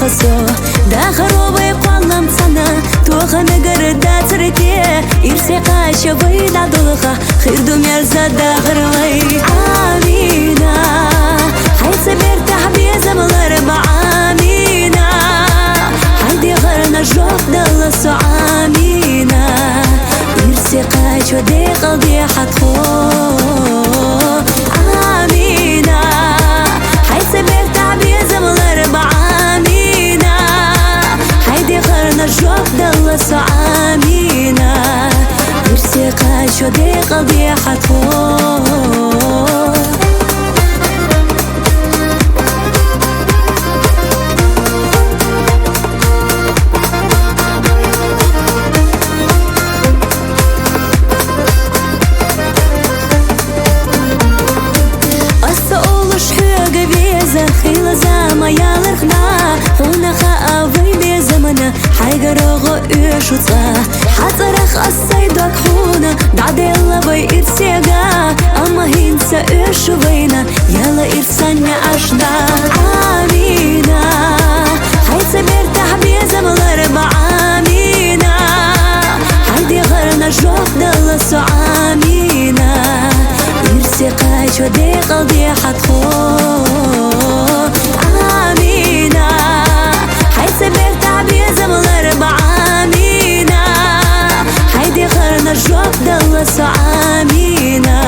خصو داخروبي قلم سنة توخا نقرد تركي إرسيقا شوي دعدوخا خير دمير زاد داخروي آمينة حيث بيرتاح بيزم الأربع آمينة هيدي غرنا جوف دلسو آمينة إرسيقا شو دي قلبي حتخو آمينة حيث بيرتاح بيزم الأربع آمينة هيدي غرنا جوف دلسو آمينة إرسيقا شو دي قلبي حتخو خيل زما يالرخنا هنا خاوي بزمنا حيقرغو يشوطا حترخ السيدك خونا بعد يلا بي ارسيقا اما هنسا اشوينا يلا ارسانيا اشنا آمينة حيث بيرتاح بيزم الاربع آمينة هيدي غرنا جوف دلسو آمينة ارسيقا شو دي قلبي حتخو آمينة حيث بيرتاح بيزم الأربع آمينة هيدي غرنا جوف دلسو آمينة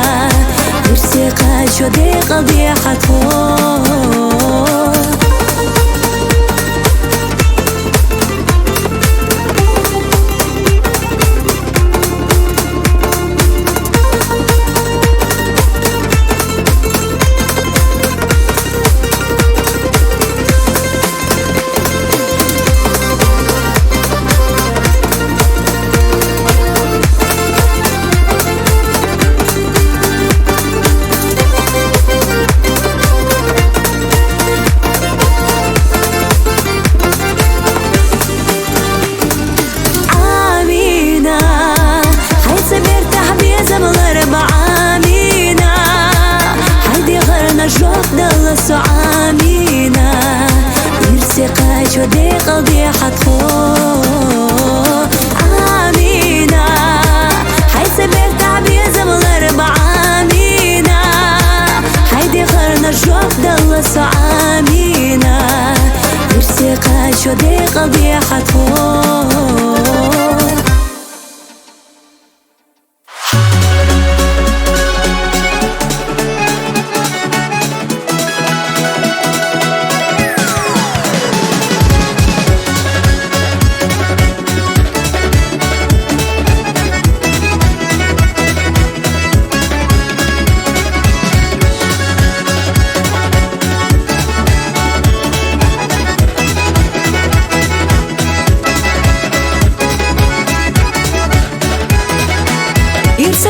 إرسيقا شو دي قلبي حتخو دلسو آمينة إرسيقا شو دي قلبي حتخو آمينة حيث بيرتاح بيزم الأربع آمينة هيدي غرنا جوف دلسو آمينة إرسيقا شو دي قلبي حتخو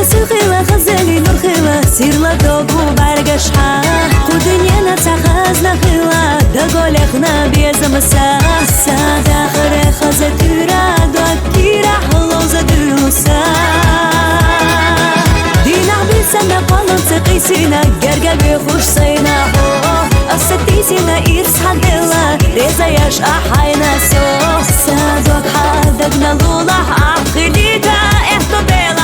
سخيلة غزالي نرخيلة سيرلا دوغو بارقشحا خودنينا تخزنا خيلة دقوليخنا بيزم الساسة داخل خزتورا دوكيرا حلوزة دلوسا دينا بيسانا قلن تقيسينا قرقل بيخوش سينا أستيسينا إرس حدلا ريزا ياش أحاينا سوسا دوك حدقنا لولا عقليتا إحتو بيلا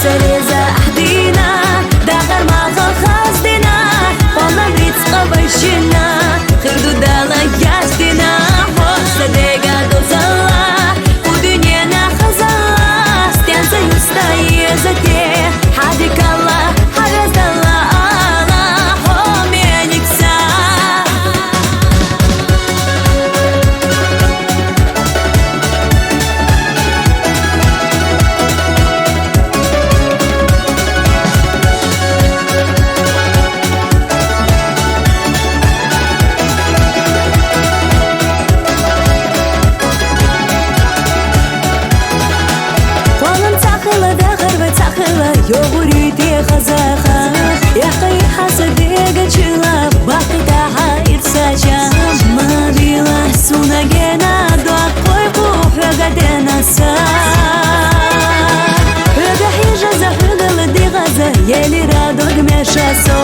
سريزة أحدينا داخل ما خاصدنا قلنا ريتسقى بيشنا خردو دالا ياشدنا حوصة ديقا دوزالا ودنيانا خزالا ستيانسا يستايزتي حديك الله حرز دالا الله حومي نكسا يغوريتي خزاخا يا خي حسد يقتشلا باقيتها إرساجا ما بيلا سونا جينا دوات قويقوح وقدنا سا رقح يجازة حلل دي غزة يلي رادوق مشاسو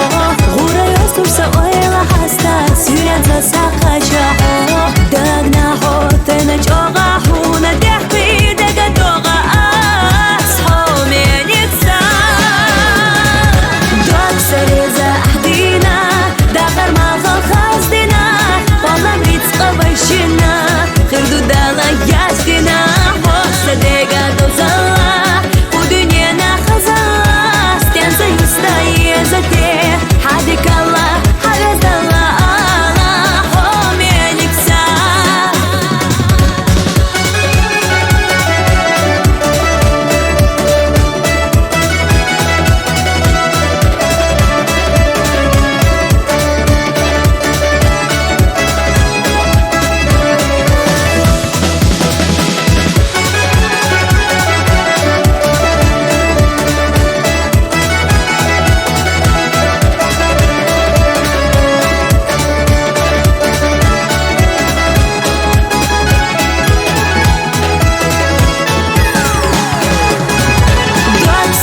غورا tursa oyla hasta Syren za saka chaho Dagna ho tena choga huna dehbi daga doga Asho menitsa Dog sareza ahdina Dagar mazal khazdina Qolam rizqa vashina Khirdu dala yazdina Hossa dega dozala U dünyana khazala Stenza yusta yezate Hadik Allah Harazala Allah Ho meniksa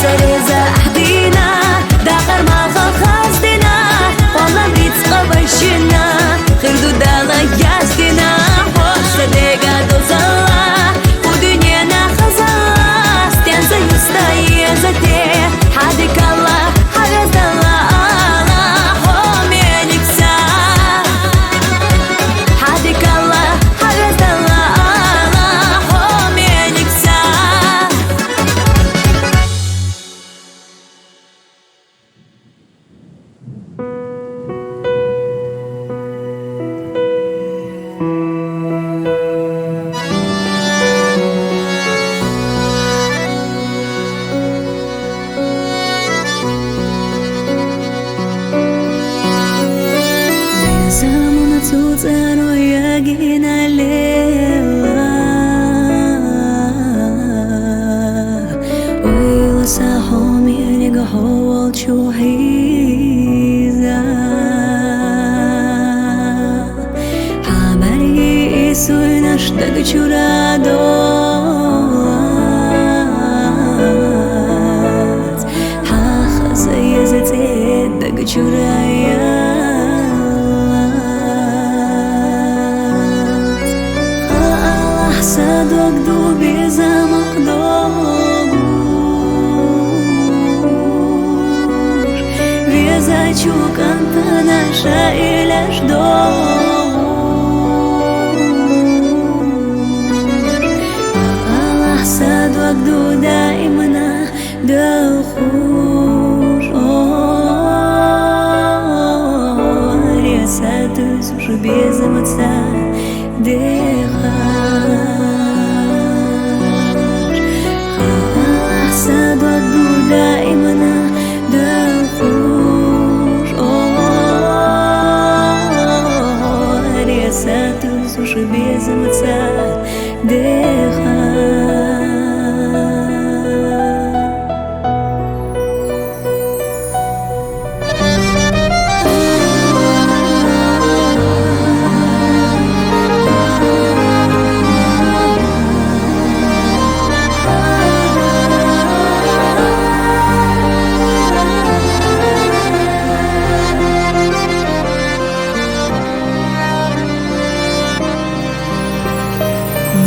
Sareza ahdina Dagar mazal khazdina Qolam rizqa vashina Khirdu dala yazdina Hossa dega dozala U dünyana khazala Stenza yusta yezate Hadik Allah Harazala Allah Ho meniksa Hadik Allah Harazala Allah Ho meniksa Zamona tsutsano yagina lewa Oila sa homi eniga howal chuhiza Habargi isuy nashdag churadoat Hachaza yazate dag churayat Sadok dubi zamak dobur Veza chukanta nasha ilash dobur Allah sadok du daimna dakhur Riyasatu zush bezamatsa dekhar Sadadu daimana dakhur Riyasatu zush bezamatsa dekhar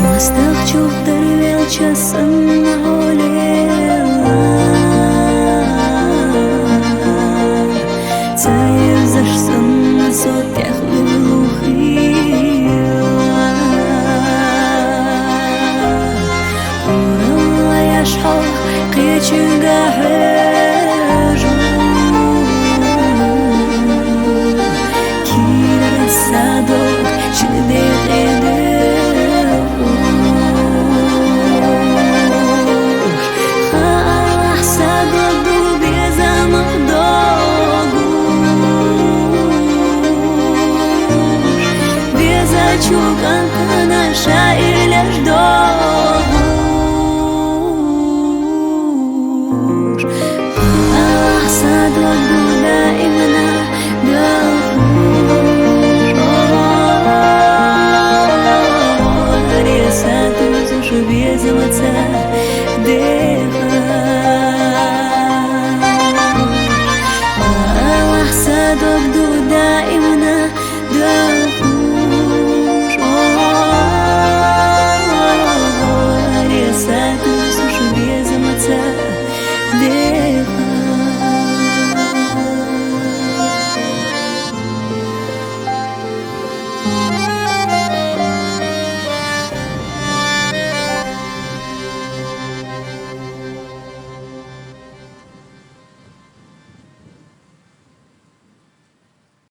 Mastaq chuqdir velchasin olewa Tsayir zashsin sotях lukhila Kuralla yashhal qichiga hajum Kira sadok shidek edir Чуканка наша ilash dobur Allah sadok du daimna dakhur Riyasatu zush bezamatsa dekhar Allah sadok du لا